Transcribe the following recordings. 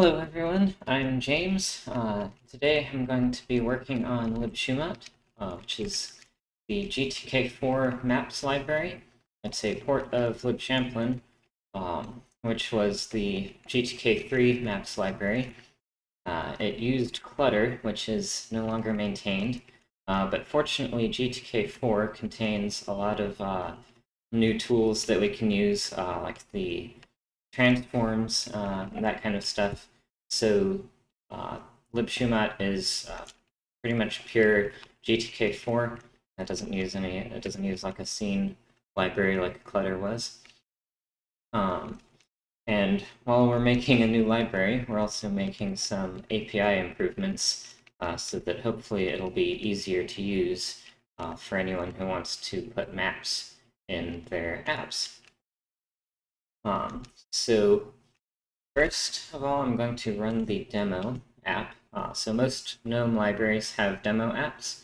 Hello everyone, I'm James. Today I'm going to be working on Libshumate, which is the GTK4 maps library. It's a port of libchamplin, which was the GTK3 maps library. It used clutter, which is no longer maintained, but fortunately GTK4 contains a lot of new tools that we can use, like the transforms, that kind of stuff. So Libshumate is pretty much pure GTK4. It doesn't use like a scene library like Clutter was. And while we're making a new library, we're also making some API improvements so that hopefully it'll be easier to use for anyone who wants to put maps in their apps. So first of all, I'm going to run the demo app. So most GNOME libraries have demo apps.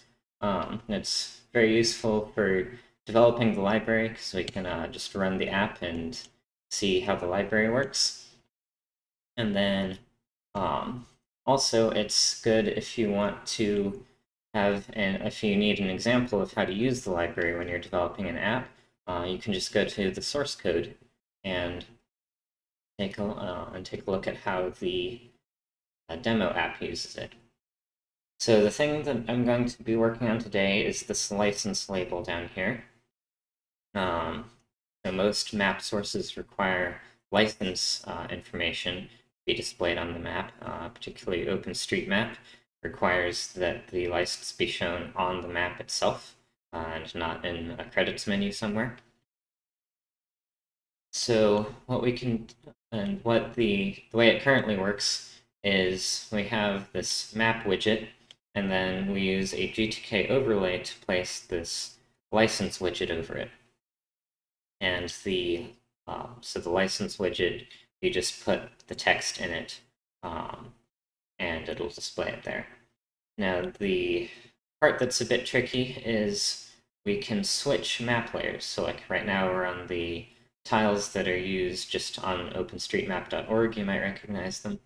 It's very useful for developing the library because we can just run the app and see how the library works. And then also it's good if you want to if you need an example of how to use the library when you're developing an app, you can just go to the source code and take a look at how the demo app uses it. So the thing that I'm going to be working on today is this license label down here. So most map sources require license information to be displayed on the map, particularly OpenStreetMap requires that the license be shown on the map itself and not in a credits menu somewhere. So what we can, and what the way it currently works is we have this map widget, and then we use a GTK overlay to place this license widget over it. And so the license widget, you just put the text in it, and it'll display it there. Now the part that's a bit tricky is we can switch map layers. So like right now we're on the tiles that are used just on openstreetmap.org, you might recognize them.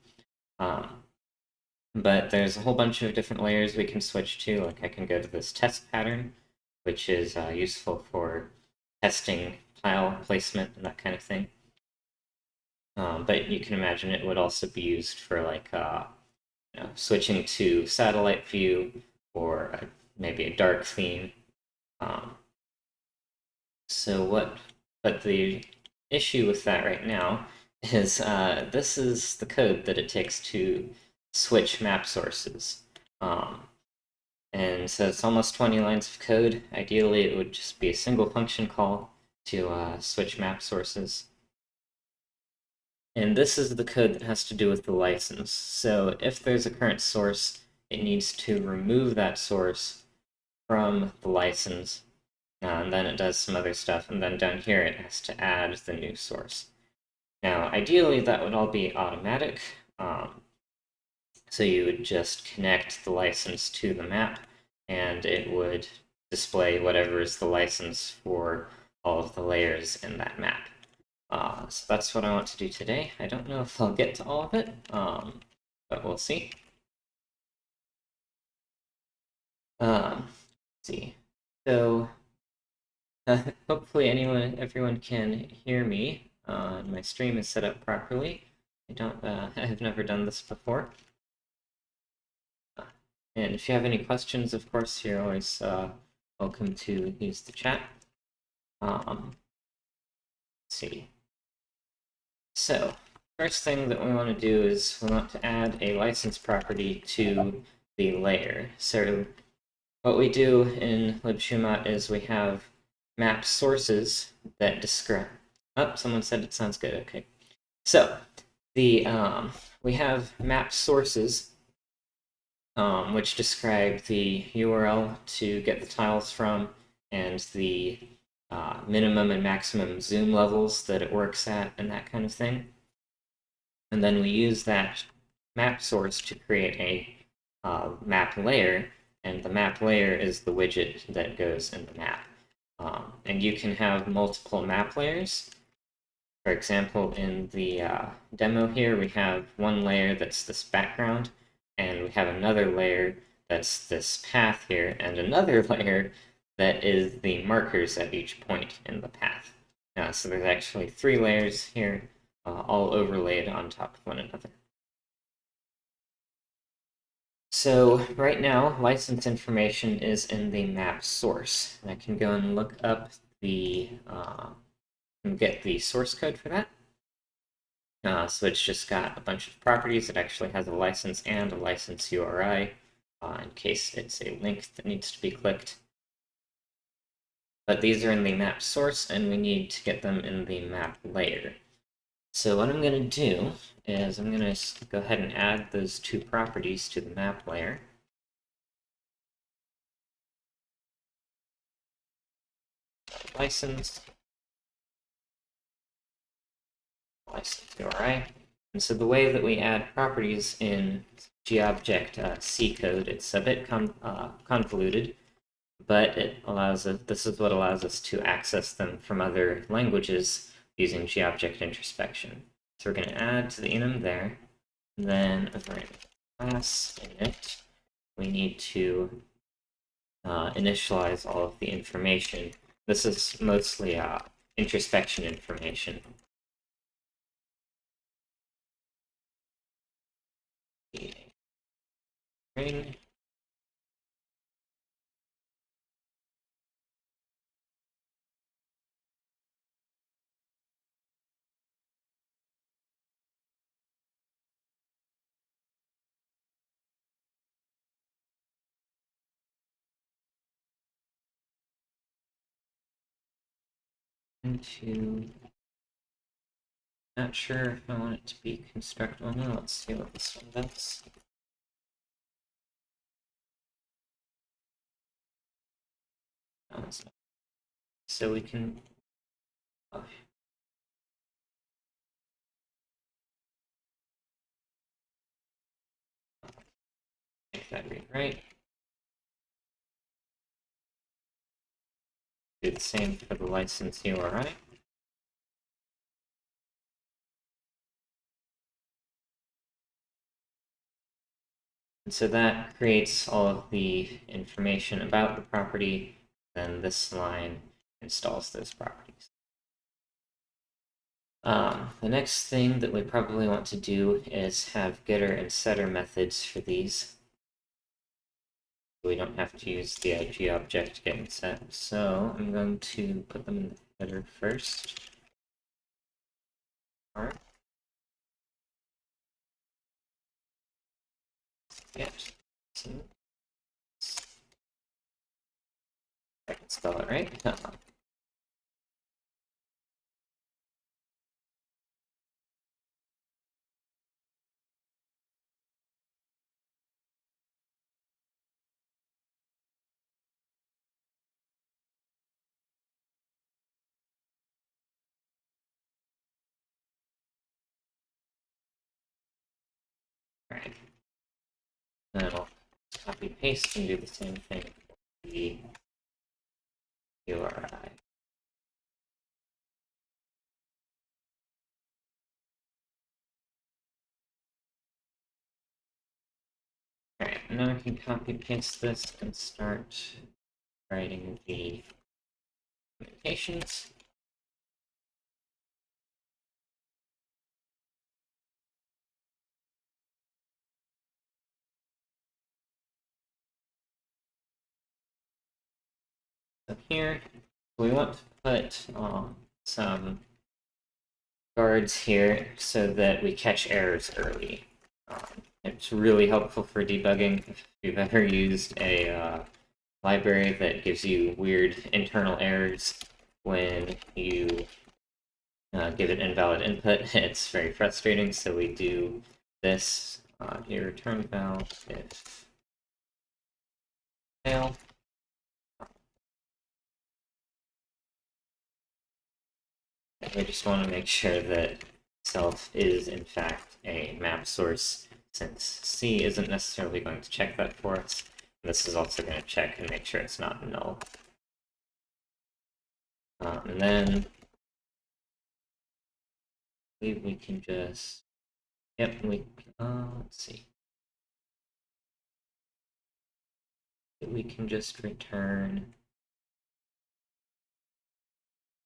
But there's a whole bunch of different layers we can switch to. Like I can go to this test pattern, which is useful for testing tile placement and that kind of thing. But you can imagine it would also be used for like switching to satellite view or maybe a dark theme. But the issue with that right now is this is the code that it takes to switch map sources. And so it's almost 20 lines of code. Ideally, it would just be a single function call to switch map sources. And this is the code that has to do with the license. So if there's a current source, it needs to remove that source from the license, and then it does some other stuff, and then down here it has to add the new source. Now, ideally, that would all be automatic. So you would just connect the license to the map, and it would display whatever is the license for all of the layers in that map. So that's what I want to do today. I don't know if I'll get to all of it, but we'll see. Let's see. So hopefully everyone can hear me. My stream is set up properly. I have never done this before. And if you have any questions, of course, you're always welcome to use the chat. Let's see. So first thing that we want to do is we want to add a license property to the layer. So what we do in Libshumate is we have map sources that describe. Oh, someone said it sounds good. Okay. So we have map sources which describe the URL to get the tiles from and the minimum and maximum zoom levels that it works at and that kind of thing. And then we use that map source to create a map layer, and the map layer is the widget that goes in the map. And you can have multiple map layers, For example, in the demo here, we have one layer that's this background, and we have another layer that's this path here, and another layer that is the markers at each point in the path. So there's actually 3 layers here, all overlaid on top of one another. So right now, license information is in the map source. And I can go and look up the, and get the source code for that. So it's just got a bunch of properties. It actually has a license and a license URI in case it's a link that needs to be clicked. But these are in the map source, and we need to get them in the map layer. So what I'm going to do is I'm going to go ahead and add those 2 properties to the map layer. License URI. And so the way that we add properties in GObject C code, it's a bit convoluted, but it allows us, this is what allows us to access them from other languages using GObject introspection. So we're going to add to the enum there, and then over in class init, we need to initialize all of the information. This is mostly introspection information. String. Not sure if I want it to be constructible. Now let's see what this one does. So we can make that read right. Do the same for the license URI. And so that creates all of the information about the property, then this line installs those properties. The next thing that we probably want to do is have getter and setter methods for these. We don't have to use the GObject get and set. So I'm going to put them in the header first. Alright. Get. I can spell it right. Alright. Then I'll copy paste and do the same thing for the URI. Alright, now I can copy paste this and start writing the communications. So here, we want to put some guards here so that we catch errors early. It's really helpful for debugging if you've ever used a library that gives you weird internal errors when you give it invalid input. It's very frustrating, so we do this here, return val if fail. We just want to make sure that self is in fact a map source, since C isn't necessarily going to check that for us. This is also going to check and make sure it's not null. And then believe we can just, yep, let's see. We can just return,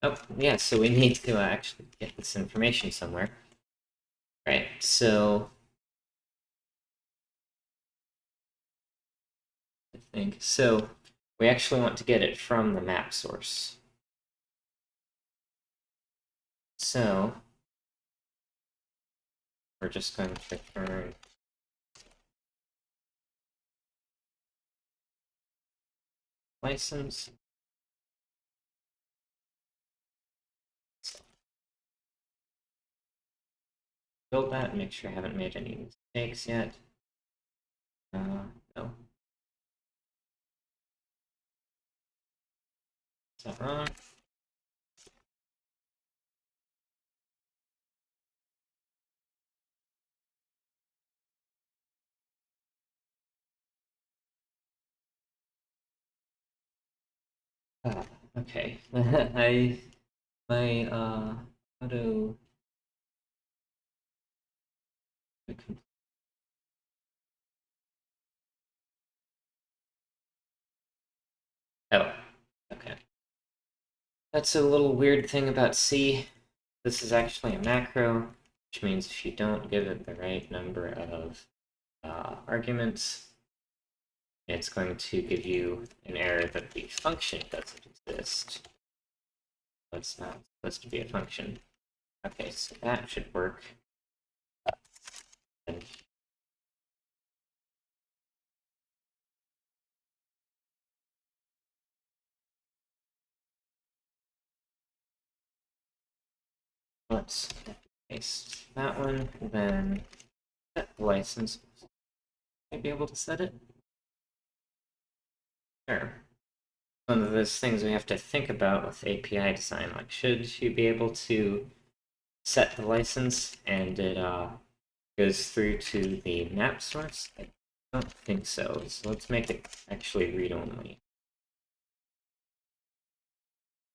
oh, yeah, so we need to actually get this information somewhere. Right, so I think, so we actually want to get it from the map source. So we're just going to return license. Build that and make sure I haven't made any mistakes yet. No. Is that wrong? Okay. My auto. Oh, okay. That's a little weird thing about C. This is actually a macro, which means if you don't give it the right number of arguments, it's going to give you an error that the function doesn't exist. It's not supposed to be a function. Okay, so that should work. And let's paste that one, then set the license. Might be able to set it. Sure. One of those things we have to think about with API design, like should you be able to set the license and it goes through to the map source? I don't think so. So let's make it actually read-only.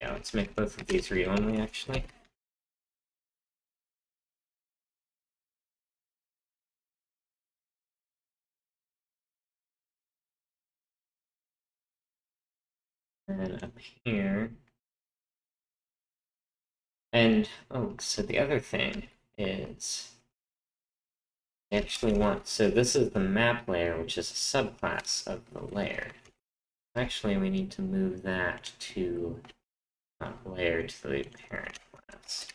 Yeah, let's make both of these read-only actually. And then up here. And, oh, so the other thing is I actually want, so this is the map layer, which is a subclass of the layer. Actually, we need to move that to layer to the parent class.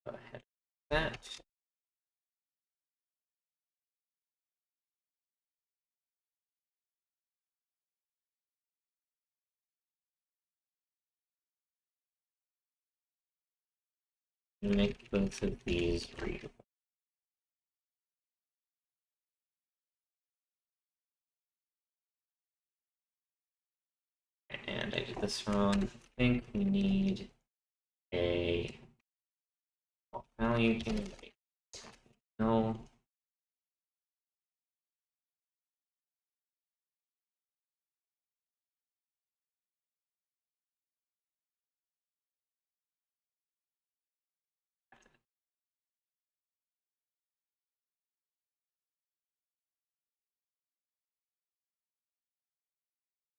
Go ahead with that. Make both of these readable. And I did this wrong. I think we need a value thing. No.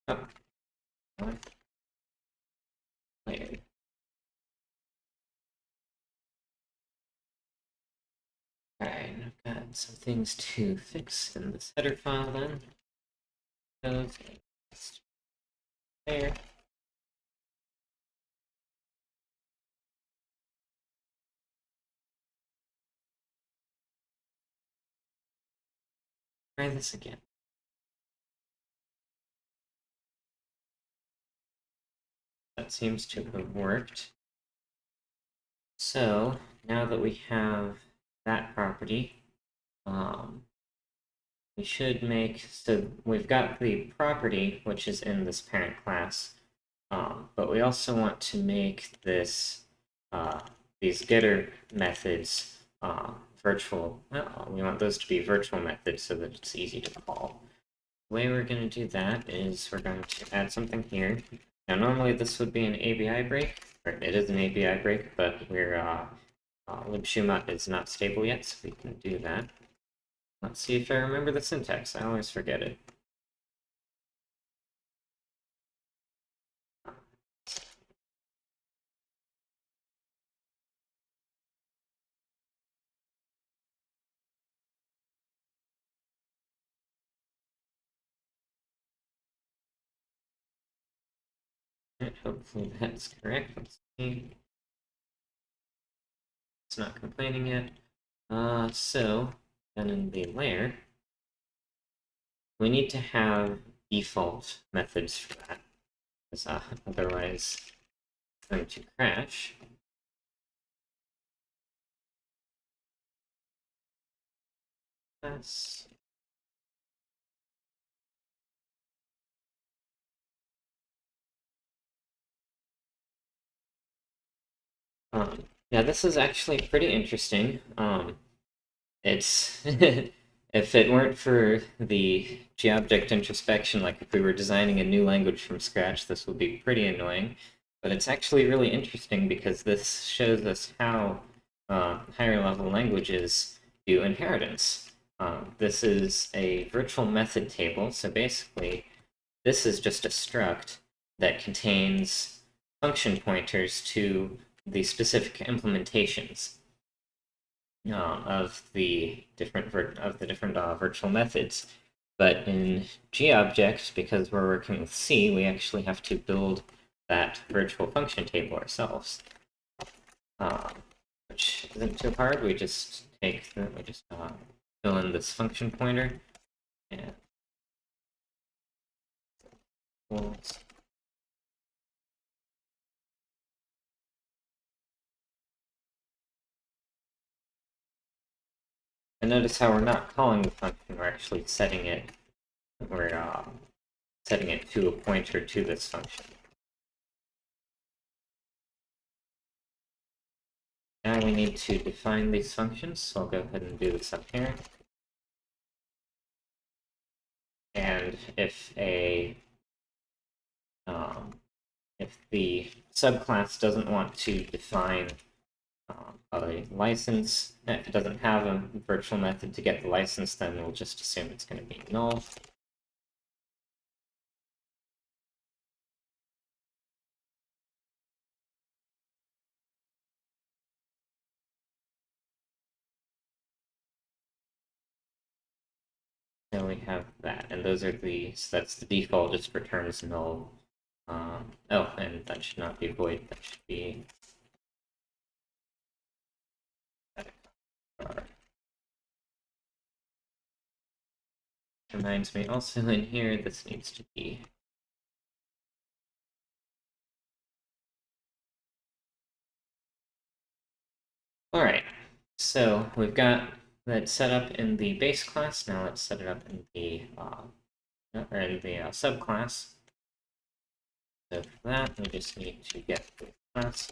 Oh. Later. Alright, I've got some things to fix in this header file then. There. Try this again. That seems to have worked. So now that we have that property, we should make, so we've got the property, which is in this parent class, but we also want to make this, these getter methods virtual, well, we want those to be virtual methods so that it's easy to call. The way we're going to do that is we're going to add something here. Now, normally this would be an ABI break, or it is an ABI break, but Libshumate is not stable yet, so we can do that. Let's see if I remember the syntax. I always forget it. Hopefully that's correct. Let's see. It's not complaining yet. So then in the layer, we need to have default methods for that, because otherwise it's going to crash. That's yeah, this is actually pretty interesting. It's if it weren't for the G-object introspection, like if we were designing a new language from scratch, this would be pretty annoying. But it's actually really interesting because this shows us how higher level languages do inheritance. This is a virtual method table, so basically this is just a struct that contains function pointers to the specific implementations of the different virtual methods. But in GObject, because we're working with C, we actually have to build that virtual function table ourselves, which isn't too hard. We just fill in this function pointer and and notice how we're not calling the function, we're actually setting it. We're setting it to a pointer to this function. Now we need to define these functions, so I'll go ahead and do this up here. And if the subclass doesn't want to define a license, if it doesn't have a virtual method to get the license, then we'll just assume it's going to be null. So we have that, and those are so that's the default, just returns null. Oh, and that should not be void, that should be reminds me also in here, this needs to be alright, so we've got that set up in the base class. Now let's set it up in the subclass. So for that, we just need to get the class.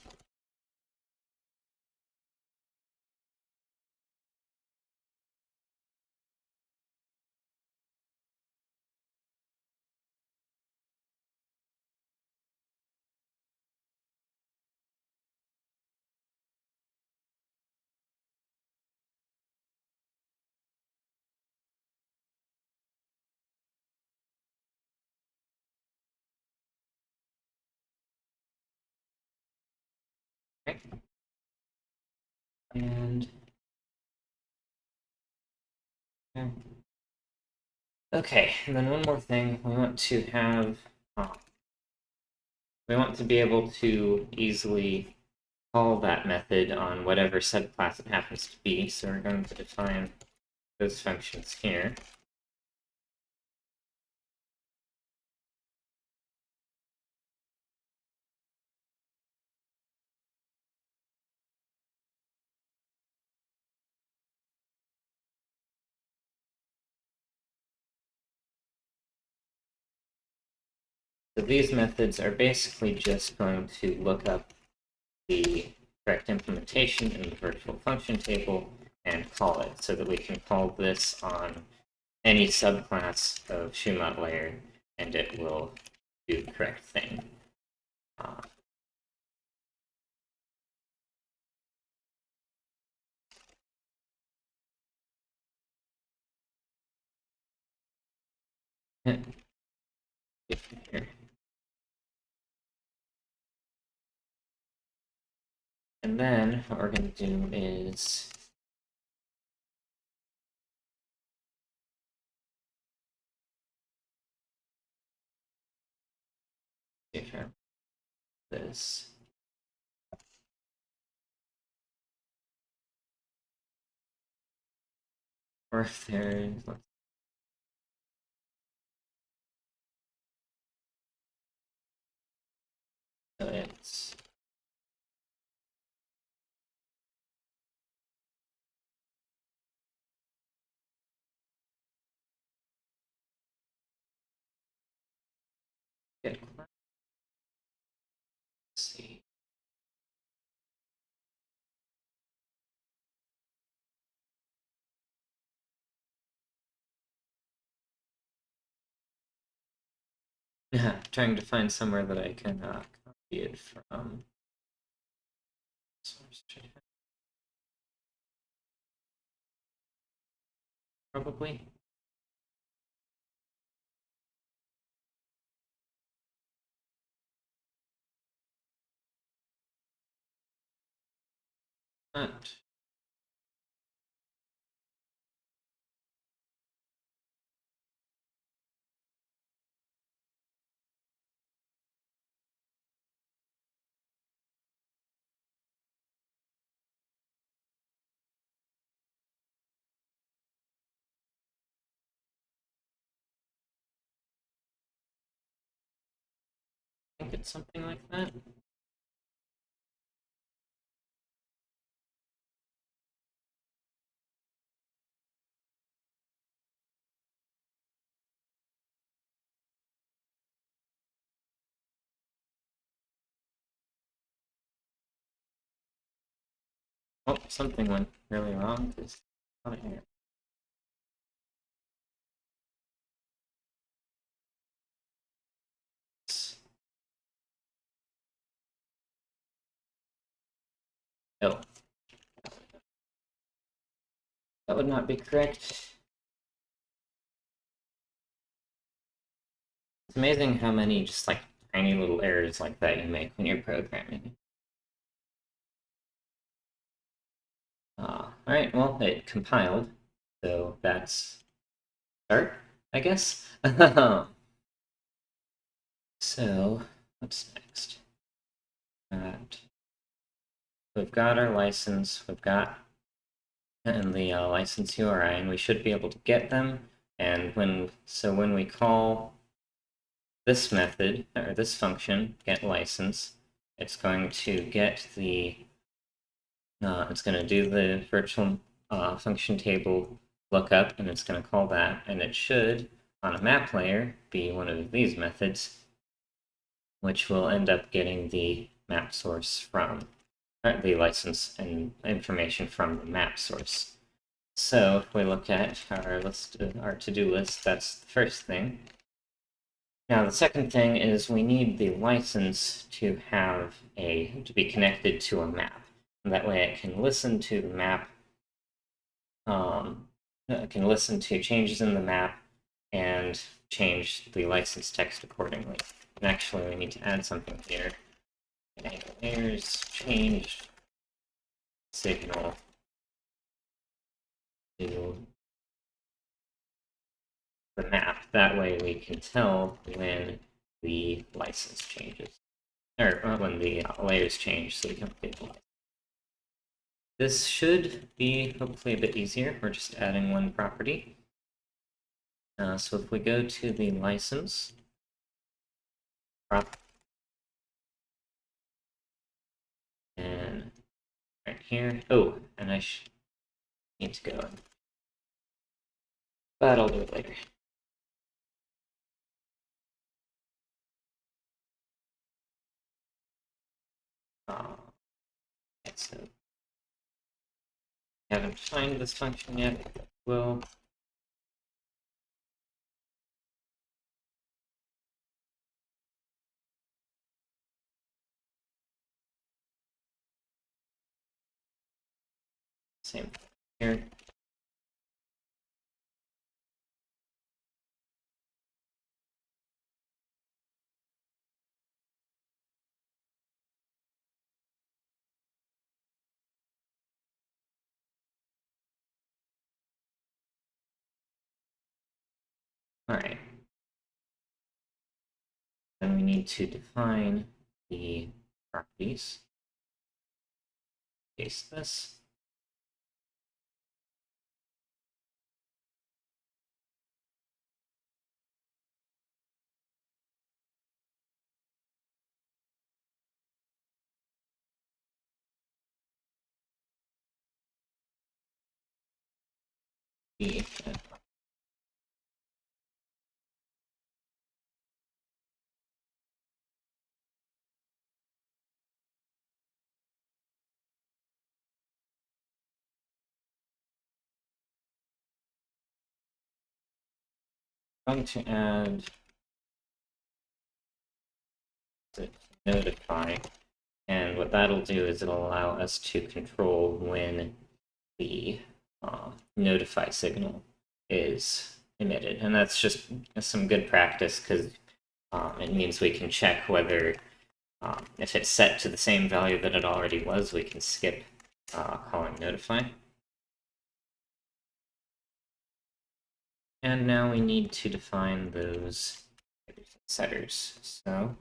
Okay. And okay, and then one more thing, we want to have we want to be able to easily call that method on whatever subclass it happens to be. So we're going to define those functions here. So these methods are basically just going to look up the correct implementation in the virtual function table and call it so that we can call this on any subclass of Shumate layer and it will do the correct thing. And then what we're going to do is this. Or if there's, so it's get class. Let's see. Yeah, trying to find somewhere that I can copy it from. Source probably. Not. I think it's something like that. Oh, something went really wrong. It's not here. Oh, that would not be correct. It's amazing how many just like tiny little errors like that you make when you're programming. All right, well, it compiled, so that's start, I guess. So, what's next? We've got our license, we've got and the license URI, and we should be able to get them. And when we call this method or this function, get license, it's going to get the it's going to do the virtual function table lookup, and it's going to call that, and it should on a map layer be one of these methods, which will end up getting the map source from the license and information from the map source. So if we look at our list, our to-do list, that's the first thing. Now the second thing is we need the license to be connected to a map. And that way it can listen to the map, it can listen to changes in the map and change the license text accordingly. And actually we need to add something here. Layers change signal to the map. That way we can tell when the license changes, or when the layers change, so we can update the license. This should be hopefully a bit easier. We're just adding one property. So if we go to the license prop, and right here, oh, and I need to go, but I'll do it later. So haven't defined this function yet, but we'll. Same thing here. All right. Then we need to define the properties. Paste this. The going to add the notify, and what that'll do is it'll allow us to control when the notify signal is emitted, and that's just some good practice because it means we can check whether if it's set to the same value that it already was, we can skip calling notify. And now we need to define those setters. So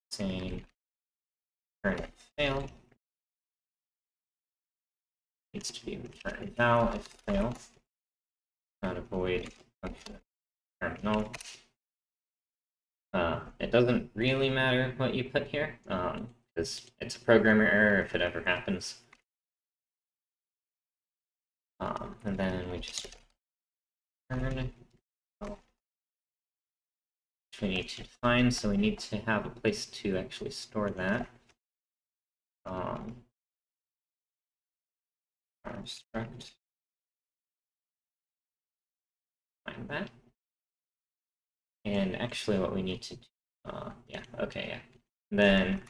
saying return if fail needs to be return val if fail, not a void function return null. It doesn't really matter what you put here, because it's a programmer error if it ever happens. And then we just return which we need to define, so we need to have a place to actually store that. Our struct, find that. And actually what we need to do, yeah. And then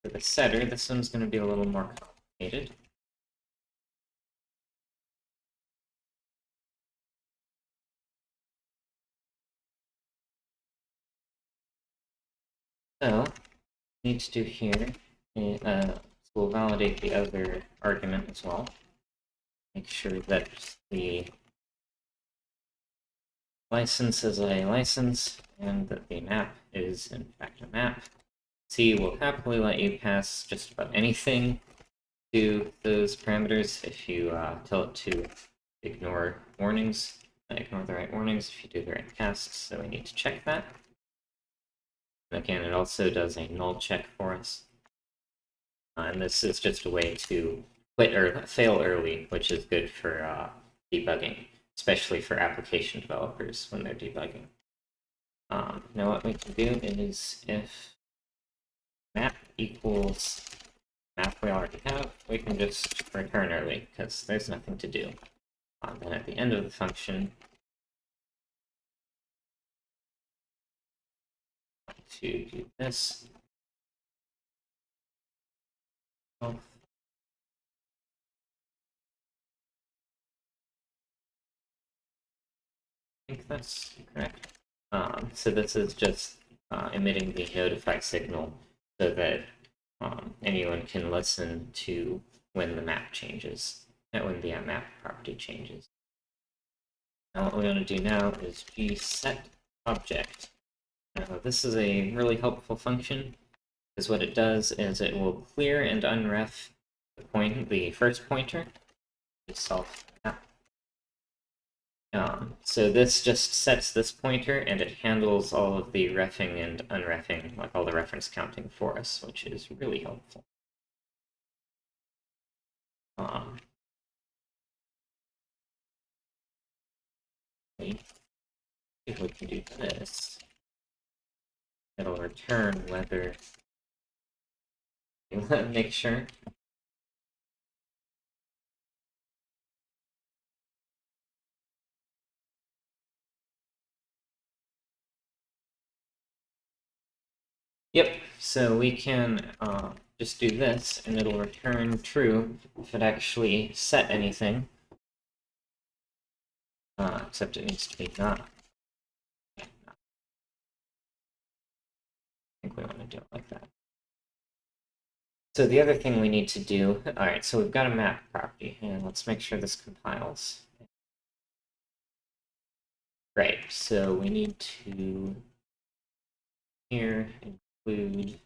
for the setter, this one's going to be a little more complicated. So, what we need to do here is we'll validate the other argument as well. Make sure that the license is a license and that the map is in fact a map. C will happily let you pass just about anything to those parameters if you tell it to ignore warnings, ignore the right warnings if you do the right casts, so we need to check that. And again, it also does a null check for us. And this is just a way to quit or fail early, which is good for debugging, especially for application developers when they're debugging. Now what we can do is if map equals map we already have, we can just return early because there's nothing to do. Then at the end of the function, to do this. I think that's correct. So this is just emitting the notify signal so that anyone can listen to when the map changes, when the map property changes. Now what we want to do now is set object. Now this is a really helpful function because what it does is it will clear and unref the first pointer itself. So this just sets this pointer and it handles all of the reffing and unreffing, like all the reference counting for us, which is really helpful. we can do this, it'll return whether, make sure. Yep, so we can just do this, and it'll return true if it actually set anything. Except it needs to be not. I think we want to do it like that. So the other thing we need to do, alright, so we've got a map property, and let's make sure this compiles. Right, so we need to here include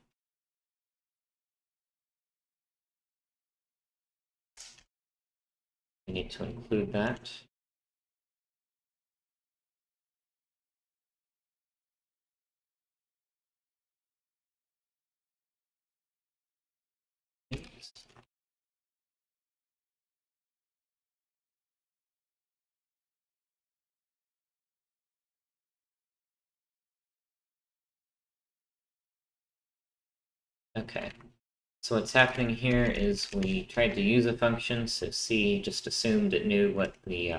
we need to include that. Okay, so what's happening here is we tried to use a function, so C just assumed it knew what the,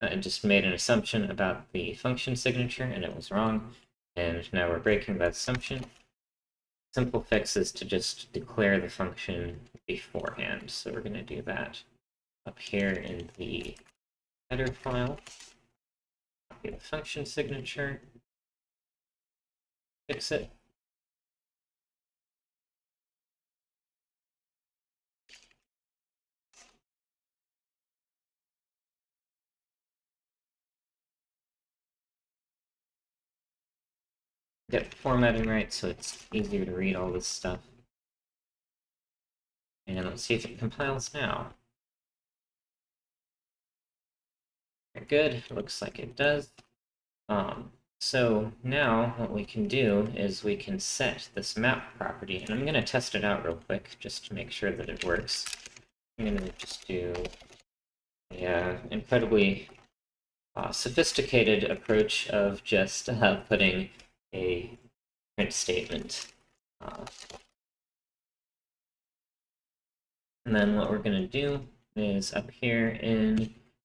it just made an assumption about the function signature, and it was wrong, and now we're breaking that assumption. Simple fix is to just declare the function beforehand, so we're going to do that up here in the header file. Copy the function signature, fix it. Get the formatting right so it's easier to read all this stuff. And let's see if it compiles now. Good, looks like it does. So now what we can do is we can set this map property, and I'm going to test it out real quick just to make sure that it works. I'm going to just do an incredibly sophisticated approach of just putting a print statement. And then what we're going to do is up here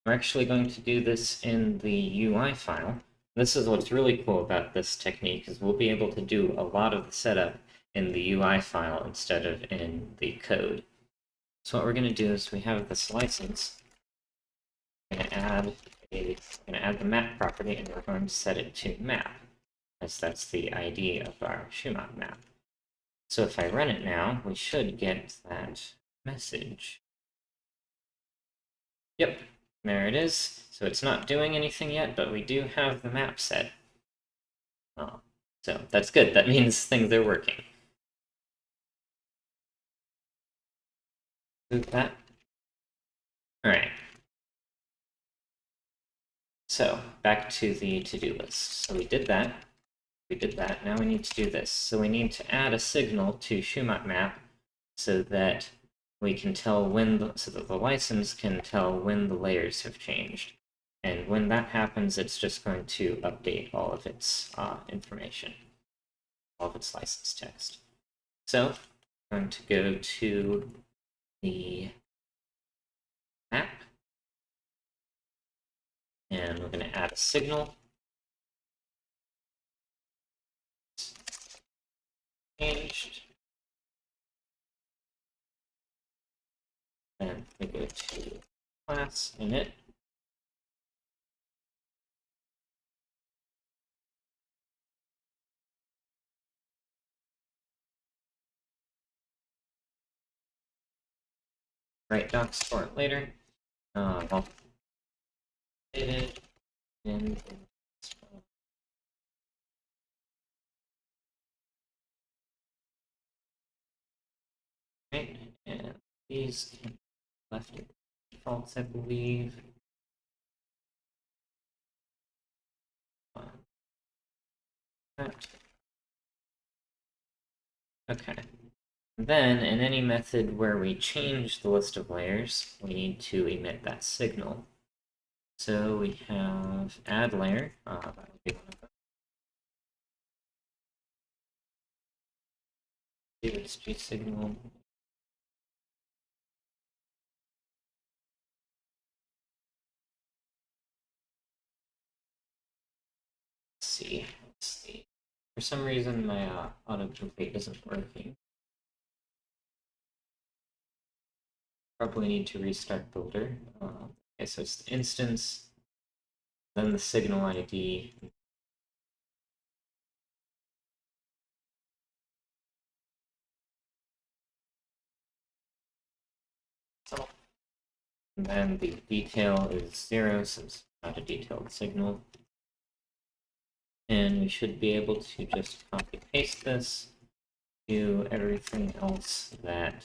we're actually going to do this in the UI file. This is what's really cool about this technique, is we'll be able to do a lot of the setup in the UI file instead of in the code. So what we're going to do is we have this license. We're going to add the map property, and we're going to set it to map, as that's the ID of our Shumate map. So if I run it now, we should get that message. Yep, there it is. So it's not doing anything yet, but we do have the map set. So that's good. That means things are working. Move that. All right. So back to the to-do list. So we did that. Now we need to do this. So we need to add a signal to Shumate map so that we can tell when, so that the license can tell when the layers have changed. And when that happens, it's just going to update all of its information, all of its license text. So I'm going to go to the map, and we're going to add a signal. Changed. And we go to class init. Write docs for it later. I'll save it in. Right, and these left defaults, I believe. Okay. Then, in any method where we change the list of layers, we need to emit that signal. So we have add layer. That would be one of them. It's G signal. Let's see. For some reason, my autocomplete isn't working. Probably need to restart builder. Okay, so it's the instance, then the signal ID. And then the detail is 0 since it's not a detailed signal. And we should be able to just copy paste this to everything else that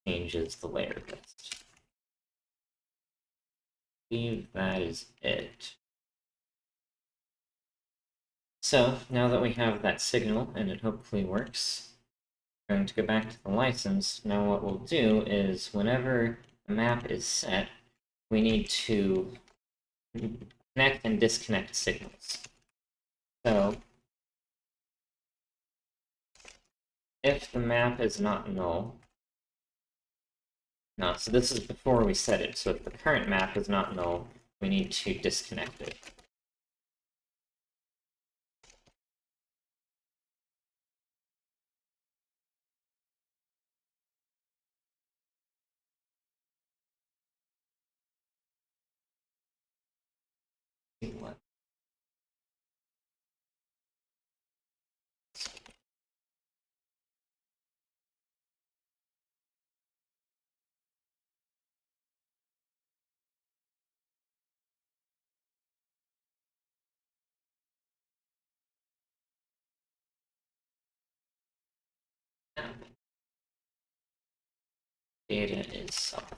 changes the layer list. I believe that is it. So now that we have that signal and it hopefully works, we're going to go back to the license. Now what we'll do is whenever the map is set, we need to connect and disconnect signals. So if the map is not null, no, so this is before we set it. So if the current map is not null, we need to disconnect it. What? Data is soft.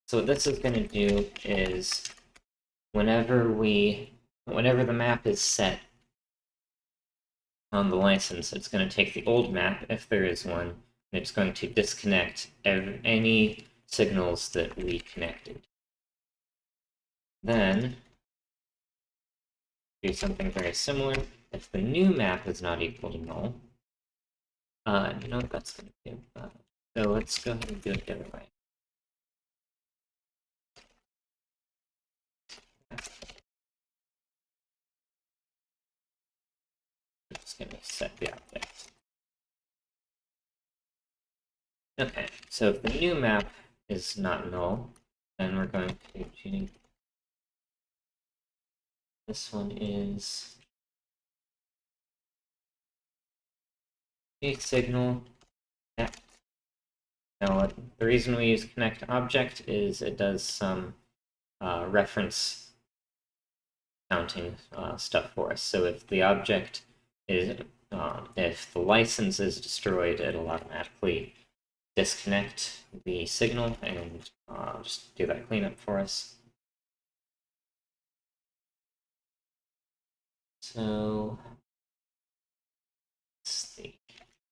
So what this is going to do is whenever the map is set on the license, it's going to take the old map, if there is one, and it's going to disconnect any signals that we connected. Then do something very similar. If the new map is not equal to null, you know what that's going to do. So let's go ahead and do it the other way. I'm just going to set the object. Okay, so if the new map is not null, then we're going to change. This one is a signal. Yeah. Now, the reason we use connect object is it does some reference counting stuff for us. So if the object is, if the license is destroyed, it'll automatically disconnect the signal and just do that cleanup for us. So it's the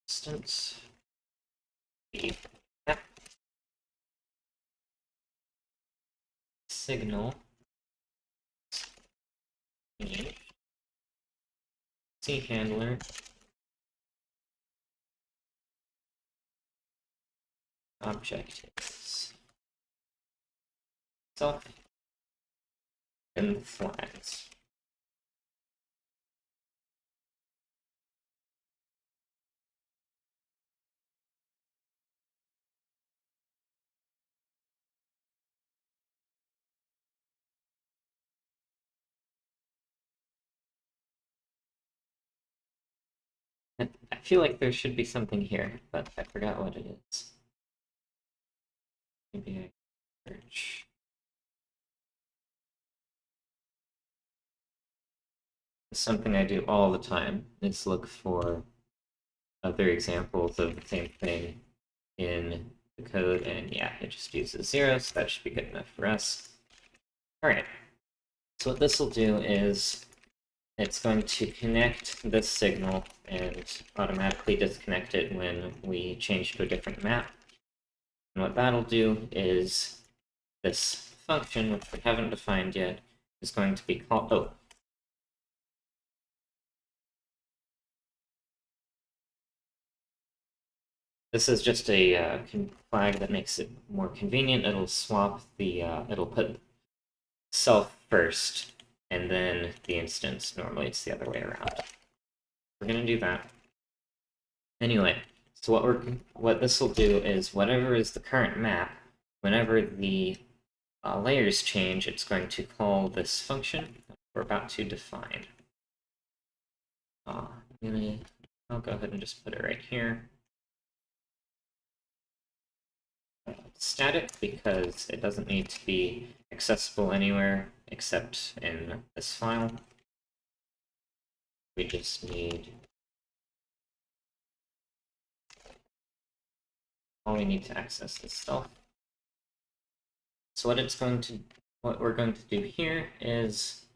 instance. The signal C handler object is self and the flags. I feel like there should be something here, but I forgot what it is. Maybe I can search. Something I do all the time is look for other examples of the same thing in the code, and yeah, it just uses 0, so that should be good enough for us. All right, so what this will do is it's going to connect this signal and automatically disconnect it when we change to a different map. And what that'll do is this function, which we haven't defined yet, is going to be called, oh. This is just a flag that makes it more convenient. It'll swap the, it'll put self first, and then the instance. Normally it's the other way around. We're gonna do that. Anyway, so what this will do is whatever is the current map, whenever the layers change, it's going to call this function that we're about to define. I'll go ahead and just put it right here. Static, because it doesn't need to be accessible anywhere except in this file. We just need, all we need to access is self. So what we're going to do here is,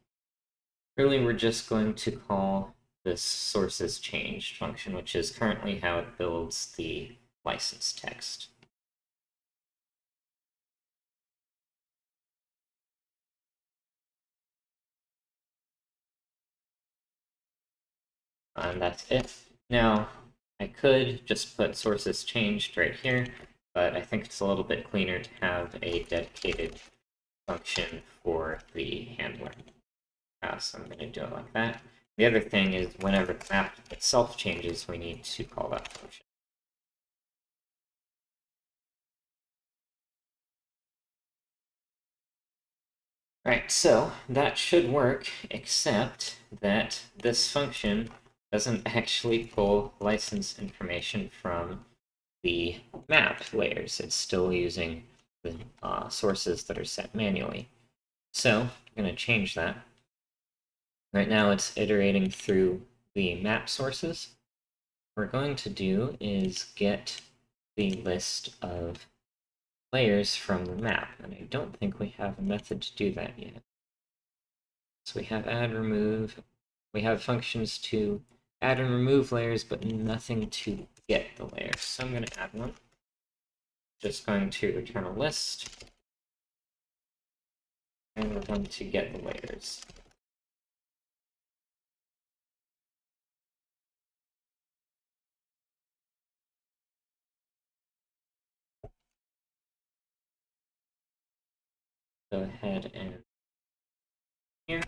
really we're just going to call this sources changed function, which is currently how it builds the license text. And that's it. Now, I could just put sources changed right here, but I think it's a little bit cleaner to have a dedicated function for the handler. So I'm going to do it like that. The other thing is whenever the map itself changes, we need to call that function. Right, so that should work, except that this function doesn't actually pull license information from the map layers. It's still using the sources that are set manually. So I'm going to change that. Right now it's iterating through the map sources. What we're going to do is get the list of layers from the map, and I don't think we have a method to do that yet. So we have add, remove, we have functions to add and remove layers, but nothing to get the layers. So I'm going to add one. Just going to return a list, and we're going to get the layers. Go ahead and here.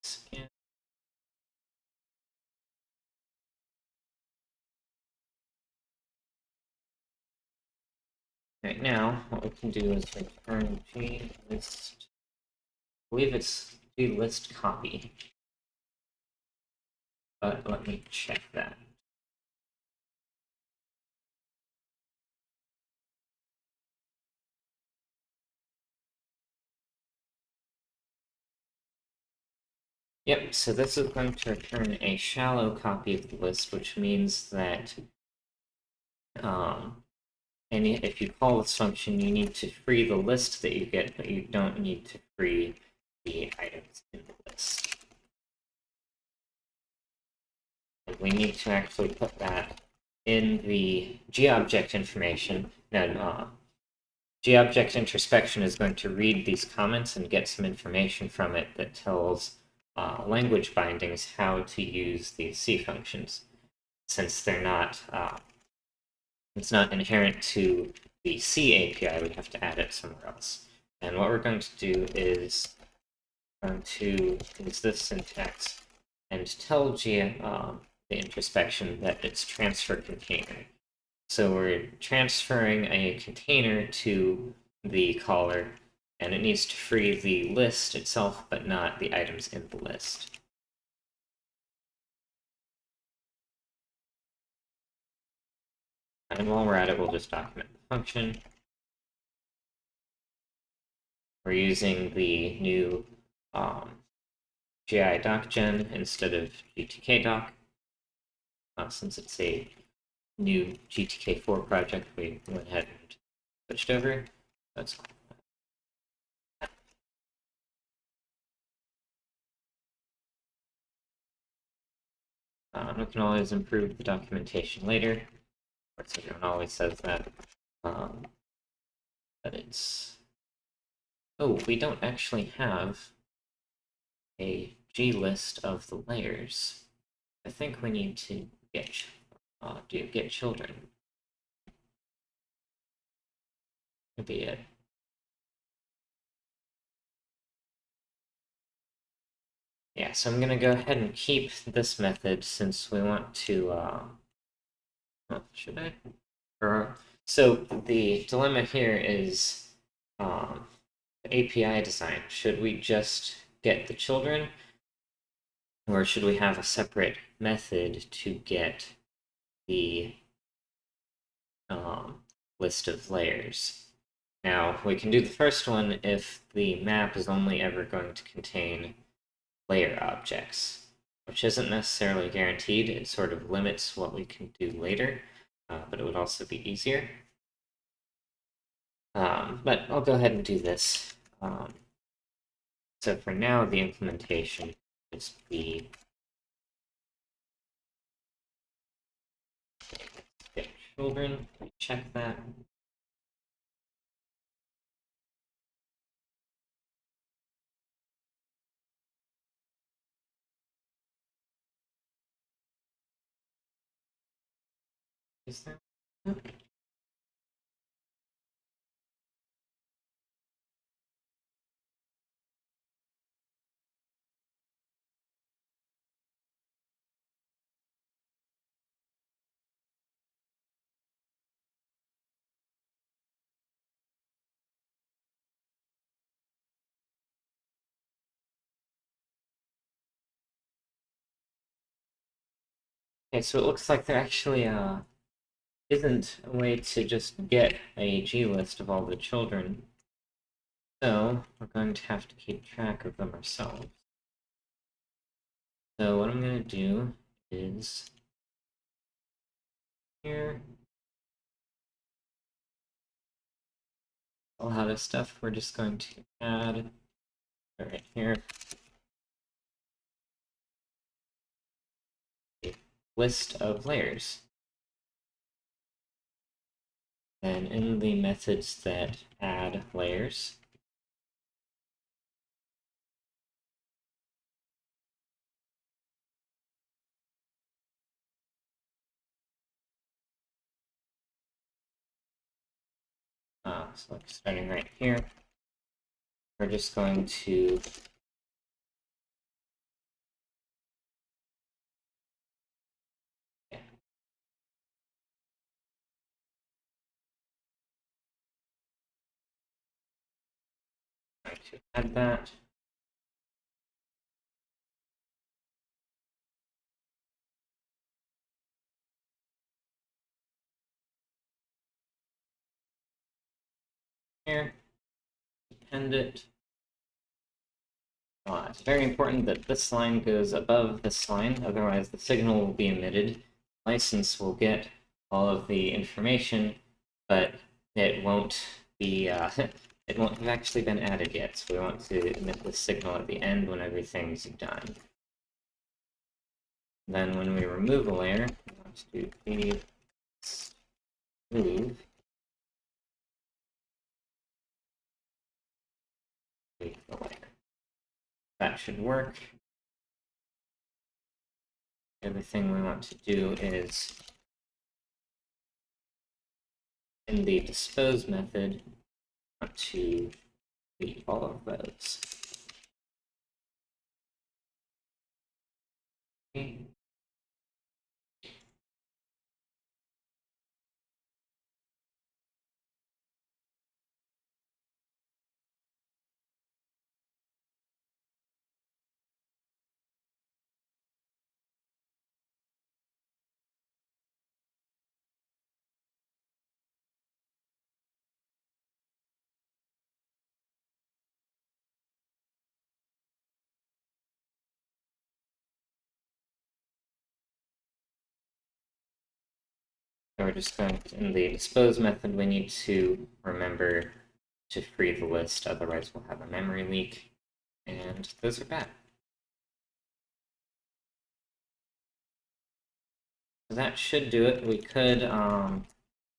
Scan. Right now, what we can do is return glist. I believe it's glist copy. But let me check that. Yep, so this is going to return a shallow copy of the list, which means that if you call this function, you need to free the list that you get, but you don't need to free the items in the list. And we need to actually put that in the GObject information. Then GObject introspection is going to read these comments and get some information from it that tells language bindings how to use these C functions, since they're not, it's not inherent to the C API, we have to add it somewhere else. And what we're going to do is going to use this syntax and tell the introspection that it's transfer container. So we're transferring a container to the caller, and it needs to free the list itself, but not the items in the list. And while we're at it, we'll just document the function. We're using the new GI docgen instead of GTK doc. Since it's a new GTK4 project, we went ahead and switched over. That's cool. We can always improve the documentation later. course, everyone always says that. But it's... Oh, we don't actually have a glist of the layers. I think we need to get children. Could be it. Yeah, so I'm gonna go ahead and keep this method since we want to, should I? So the dilemma here is API design. Should we just get the children, or should we have a separate method to get the list of layers? Now, we can do the first one if the map is only ever going to contain layer objects, which isn't necessarily guaranteed. It sort of limits what we can do later, but it would also be easier. But I'll go ahead and do this. So for now, the implementation is be get children. Check that. Is there? Okay, so it looks like there actually isn't a way to just get a glist of all the children. So we're going to have to keep track of them ourselves. So what I'm going to do is here, a lot of stuff we're just going to add right here. A list of layers. And in the methods that add layers, so like starting right here, we're just going to add that. Here, append it. It's very important that this line goes above this line, otherwise the signal will be emitted. License will get all of the information, but it won't be it won't have actually been added yet. So we want to emit the signal at the end when everything's done. Then when we remove a layer, we want to do remove the layer. That should work. Everything we want to do is in the dispose method, we want to delete all of those. Okay. So we're just going to, in the dispose method, we need to remember to free the list, otherwise we'll have a memory leak, and those are bad. So that should do it. We could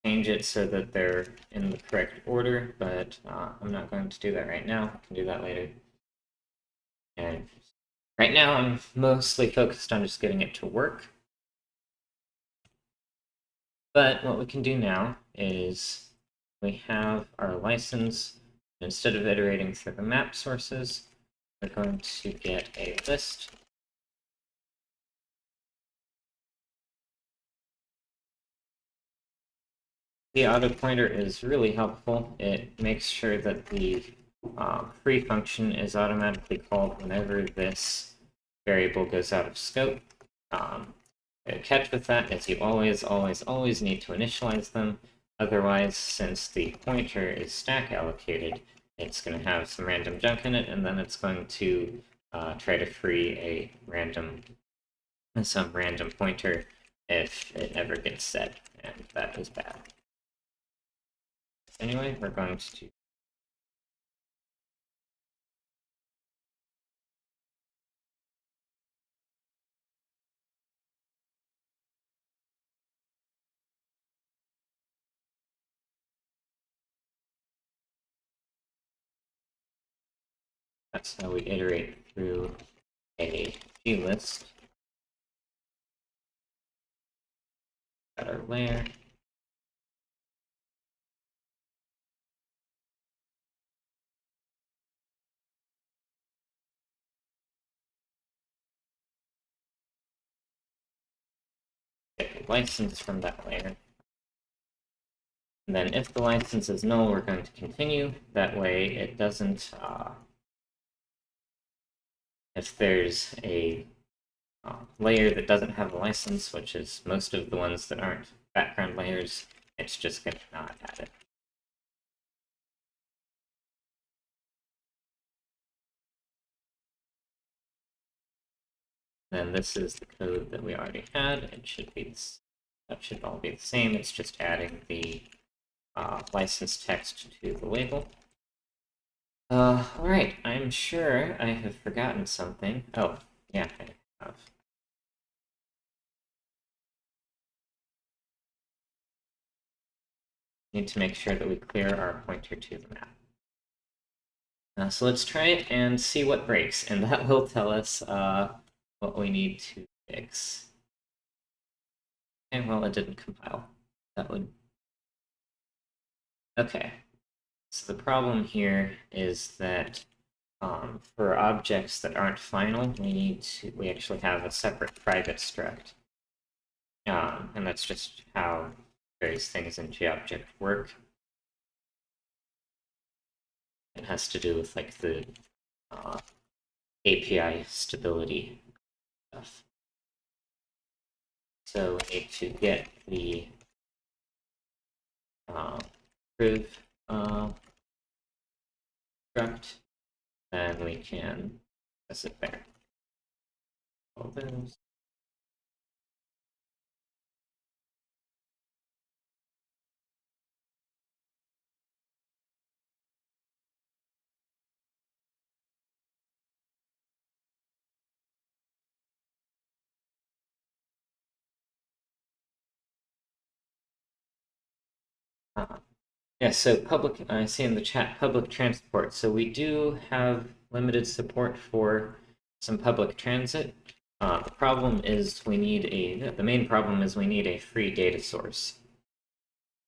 change it so that they're in the correct order, but I'm not going to do that right now. I can do that later. And right now I'm mostly focused on just getting it to work. But what we can do now is we have our license. Instead of iterating through the map sources, we're going to get a list. The auto pointer is really helpful. It makes sure that the free function is automatically called whenever this variable goes out of scope. The catch with that is you always need to initialize them. Otherwise, since the pointer is stack allocated, it's going to have some random junk in it, and then it's going to try to free some random pointer if it ever gets set, and that is bad. Anyway, we're going to that's how we iterate through a glist. Got our layer. Get the license from that layer. And then if the license is null, we're going to continue. That way it doesn't, if there's a layer that doesn't have a license, which is most of the ones that aren't background layers, it's just going to not add it. Then this is the code that we already had. It should be that should all be the same. It's just adding the license text to the label. Alright, I'm sure I have forgotten something. Oh, yeah, I have. Need to make sure that we clear our pointer to the map. So let's try it and see what breaks, and that will tell us what we need to fix. Okay, well, it didn't compile. That would... Okay. So the problem here is that for objects that aren't final, we actually have a separate private struct. And that's just how various things in GObject work. It has to do with like the API stability stuff. So we need to get the proof struct, and we can pass it there. All those. Yeah, so I see in the chat public transport. So we do have limited support for some public transit. The problem is the main problem is we need a free data source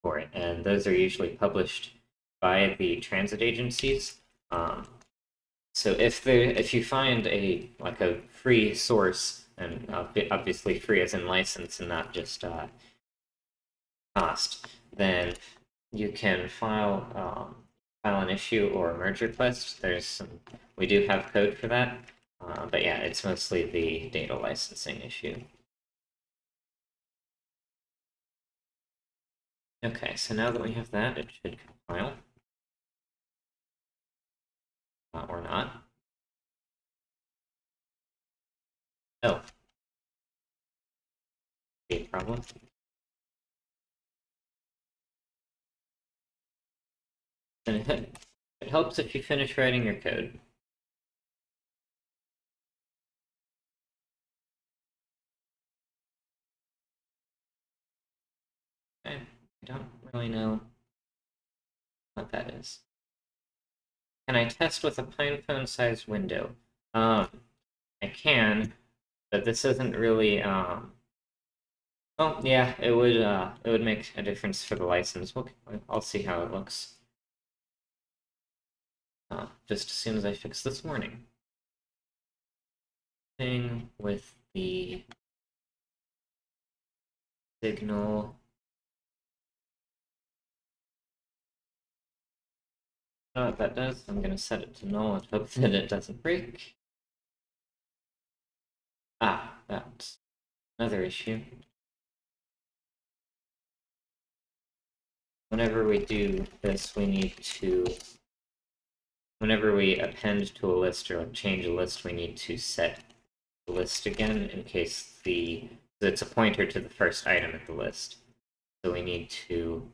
for it, and those are usually published by the transit agencies. So if you find a free source, and obviously free as in license and not just cost, then you can file an issue or a merge request. We do have code for that, but yeah, it's mostly the data licensing issue. Okay, so now that we have that, it should compile. Or not. Oh. A problem. And it helps if you finish writing your code. really know what that is. Can I test with a pine phone sized window? I can, but this isn't really well, yeah, it would make a difference for the license. I'll see how it looks. Just as soon as I fix this warning. Thing with the signal. Know what that does? I'm gonna set it to null and hope that it doesn't break. Ah, that's another issue. Whenever we do this, we need to, whenever we append to a list or change a list, we need to set the list again in case it's a pointer to the first item at the list. So we need to,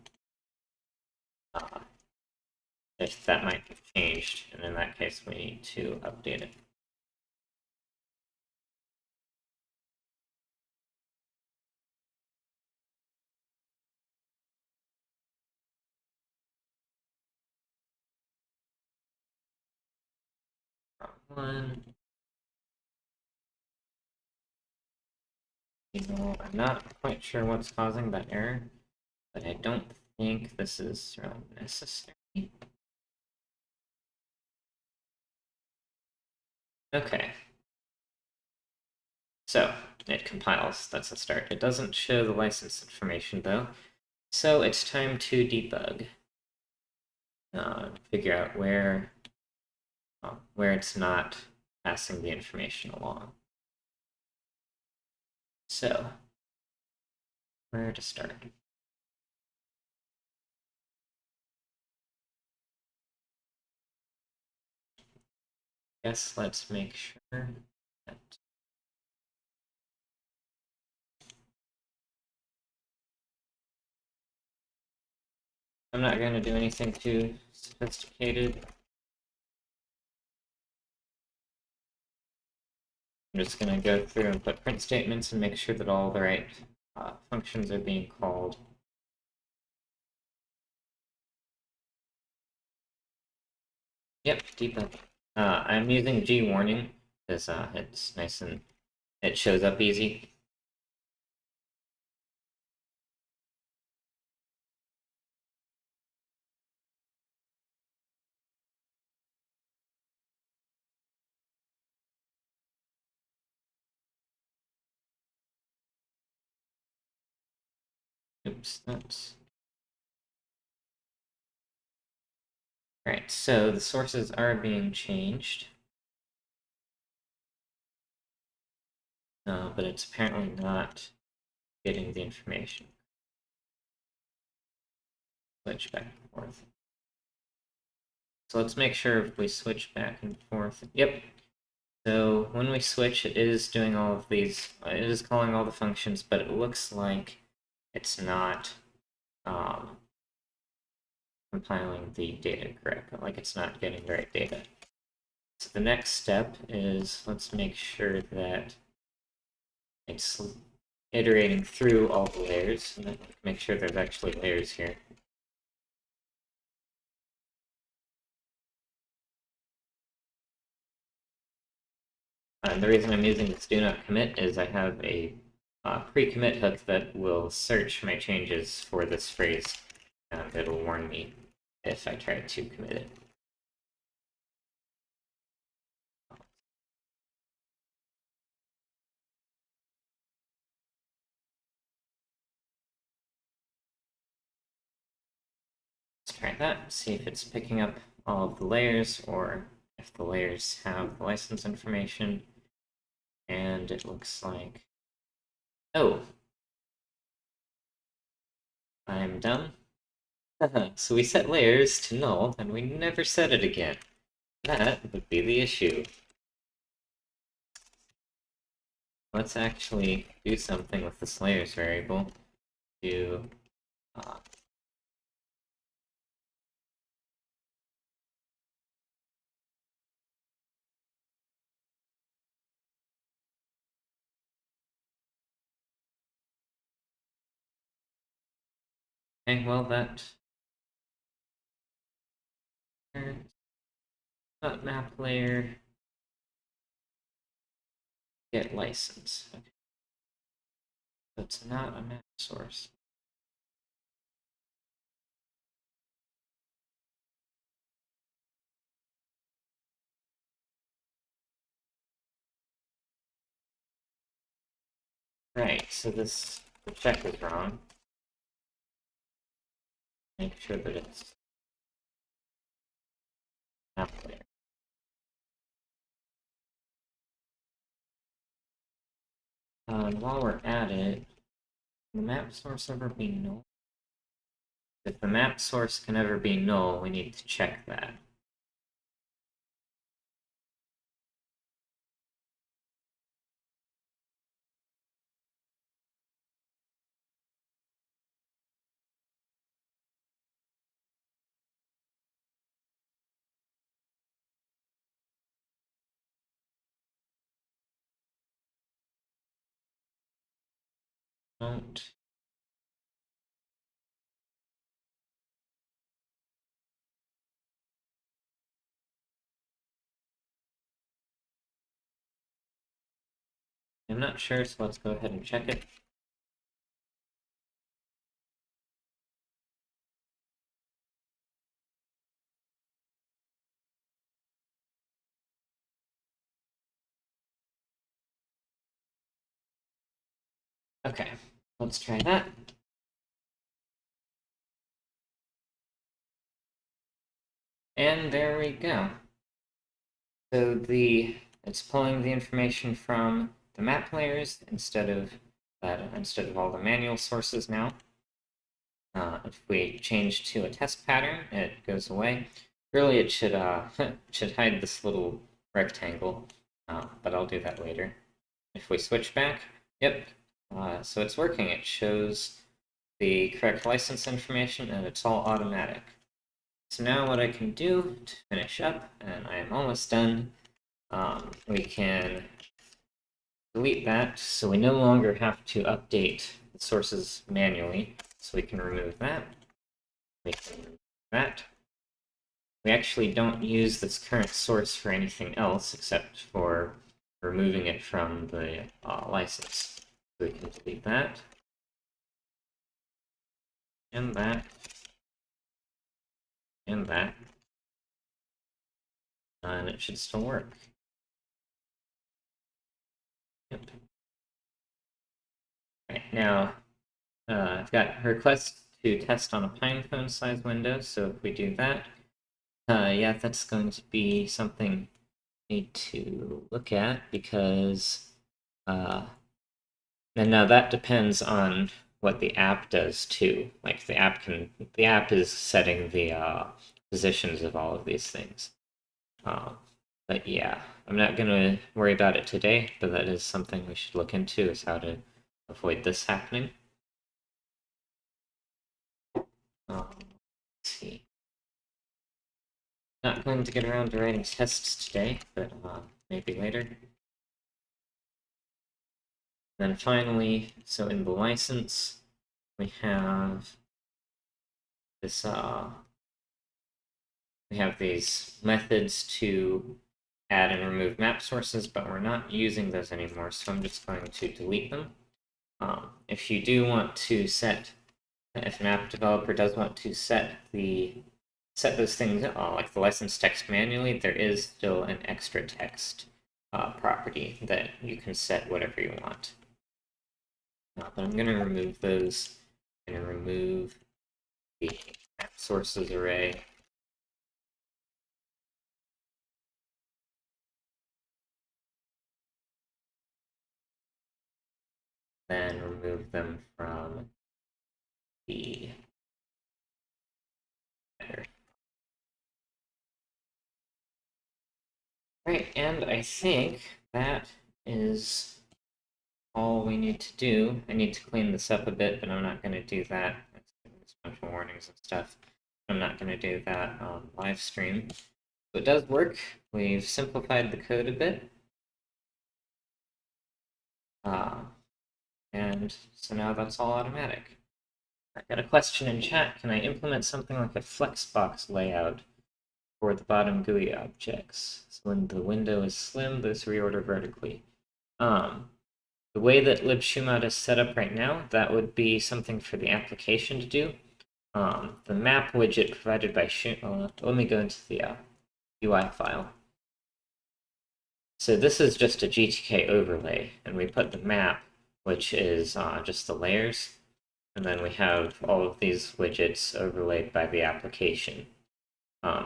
if that might have changed, and in that case we need to update it. One. I'm not quite sure what's causing that error, but I don't think this is really necessary. Okay. So, it compiles. That's a start. It doesn't show the license information, though. So it's time to debug. Figure out where it's not passing the information along. So, where to start? Guess let's make sure that I'm not going to do anything too sophisticated. I'm just going to go through and put print statements and make sure that all the right functions are being called. Yep, debug. I'm using gwarning because it's nice and it shows up easy. Oops, that's... Alright, so the sources are being changed. But it's apparently not getting the information. Switch back and forth. So let's make sure if we switch back and forth. Yep. So when we switch, it is doing all of these. It is calling all the functions, but it looks like it's not compiling the data correctly. Like it's not getting the right data. So the next step is let's make sure that it's iterating through all the layers, and make sure there's actually layers here. And the reason I'm using this do not commit is I have a pre-commit hook that will search my changes for this phrase, and it'll warn me if I try to commit it. Let's try that, see if it's picking up all of the layers, or if the layers have the license information. And it looks like... Oh! I'm done. So we set layers to null, and we never set it again. That would be the issue. Let's actually do something with this layers variable to Okay, well that not map layer get license. Okay. That's not a map source. Right, so this the check is wrong. Make sure that it's map layer. And while we're at it, can the map source ever be null? If the map source can ever be null, we need to check that. Don't. I'm not sure, so let's go ahead and check it. Okay, let's try that. And there we go. So it's pulling the information from the map layers instead of all the manual sources now. If we change to a test pattern, it goes away. Really, it should should hide this little rectangle, but I'll do that later. If we switch back, yep. So it's working. It shows the correct license information, and it's all automatic. So now what I can do to finish up, and I am almost done, we can delete that, so we no longer have to update the sources manually. So we can remove that. We can remove that. We actually don't use this current source for anything else except for removing it from the license. So we can delete that. And that. And that. And it should still work. Yep. Right, now I've got a request to test on a PinePhone size window, so if we do that, yeah, that's going to be something we need to look at because and now that depends on what the app does too. Like the app is setting the positions of all of these things. But yeah, I'm not gonna worry about it today, but that is something we should look into, is how to avoid this happening. Let's see. Not going to get around to writing tests today, but maybe later. Then finally, so in the license, we have this we have these methods to add and remove map sources, but we're not using those anymore, so I'm just going to delete them. If you do want to set, if an app developer does want to set those things, like the license text manually, there is still an extra text property that you can set whatever you want. But I'm going to remove those. I'm going to remove the map sources array. Then remove them from the header. Right, and I think that is all we need to do. I need to clean this up a bit, but I'm not going to do that. There's a bunch of warnings and stuff. I'm not going to do that on live stream. So it does work. We've simplified the code a bit. And so now that's all automatic. I got a question in chat. Can I implement something like a flexbox layout for the bottom GUI objects? So when the window is slim, those reorder vertically. The way that Libshumate is set up right now, that would be something for the application to do. The map widget provided by let me go into the UI file. So this is just a GTK overlay, and we put the map, which is just the layers, and then we have all of these widgets overlaid by the application.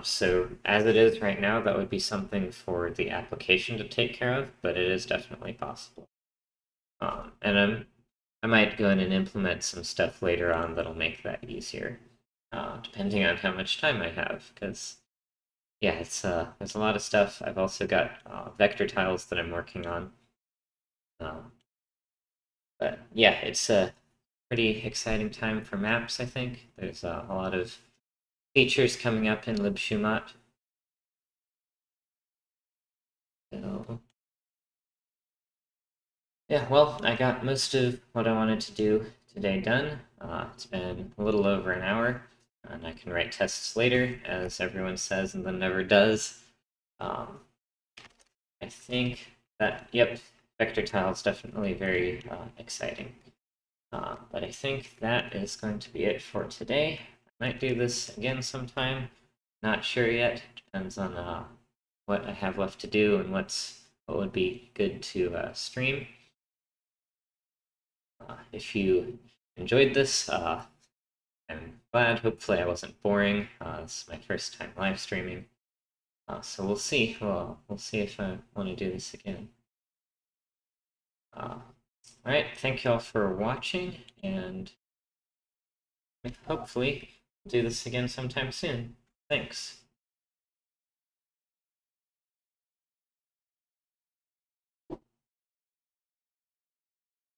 So as it is right now, that would be something for the application to take care of, but it is definitely possible. And I might go in and implement some stuff later on that'll make that easier, depending on how much time I have, because yeah, it's there's a lot of stuff. I've also got vector tiles that I'm working on. But yeah, it's a pretty exciting time for maps, I think. There's a lot of features coming up in Libshumate. So, yeah, well, I got most of what I wanted to do today done. It's been a little over an hour, and I can write tests later, as everyone says and then never does. I think that, yep, vector tile is definitely very exciting. But I think that is going to be it for today. I might do this again sometime. Not sure yet. Depends on what I have left to do and what would be good to stream. If you enjoyed this, I'm glad. Hopefully I wasn't boring. This is my first time live streaming. So we'll see. We'll see if I want to do this again. All right, thank you all for watching, and hopefully do this again sometime soon. Thanks.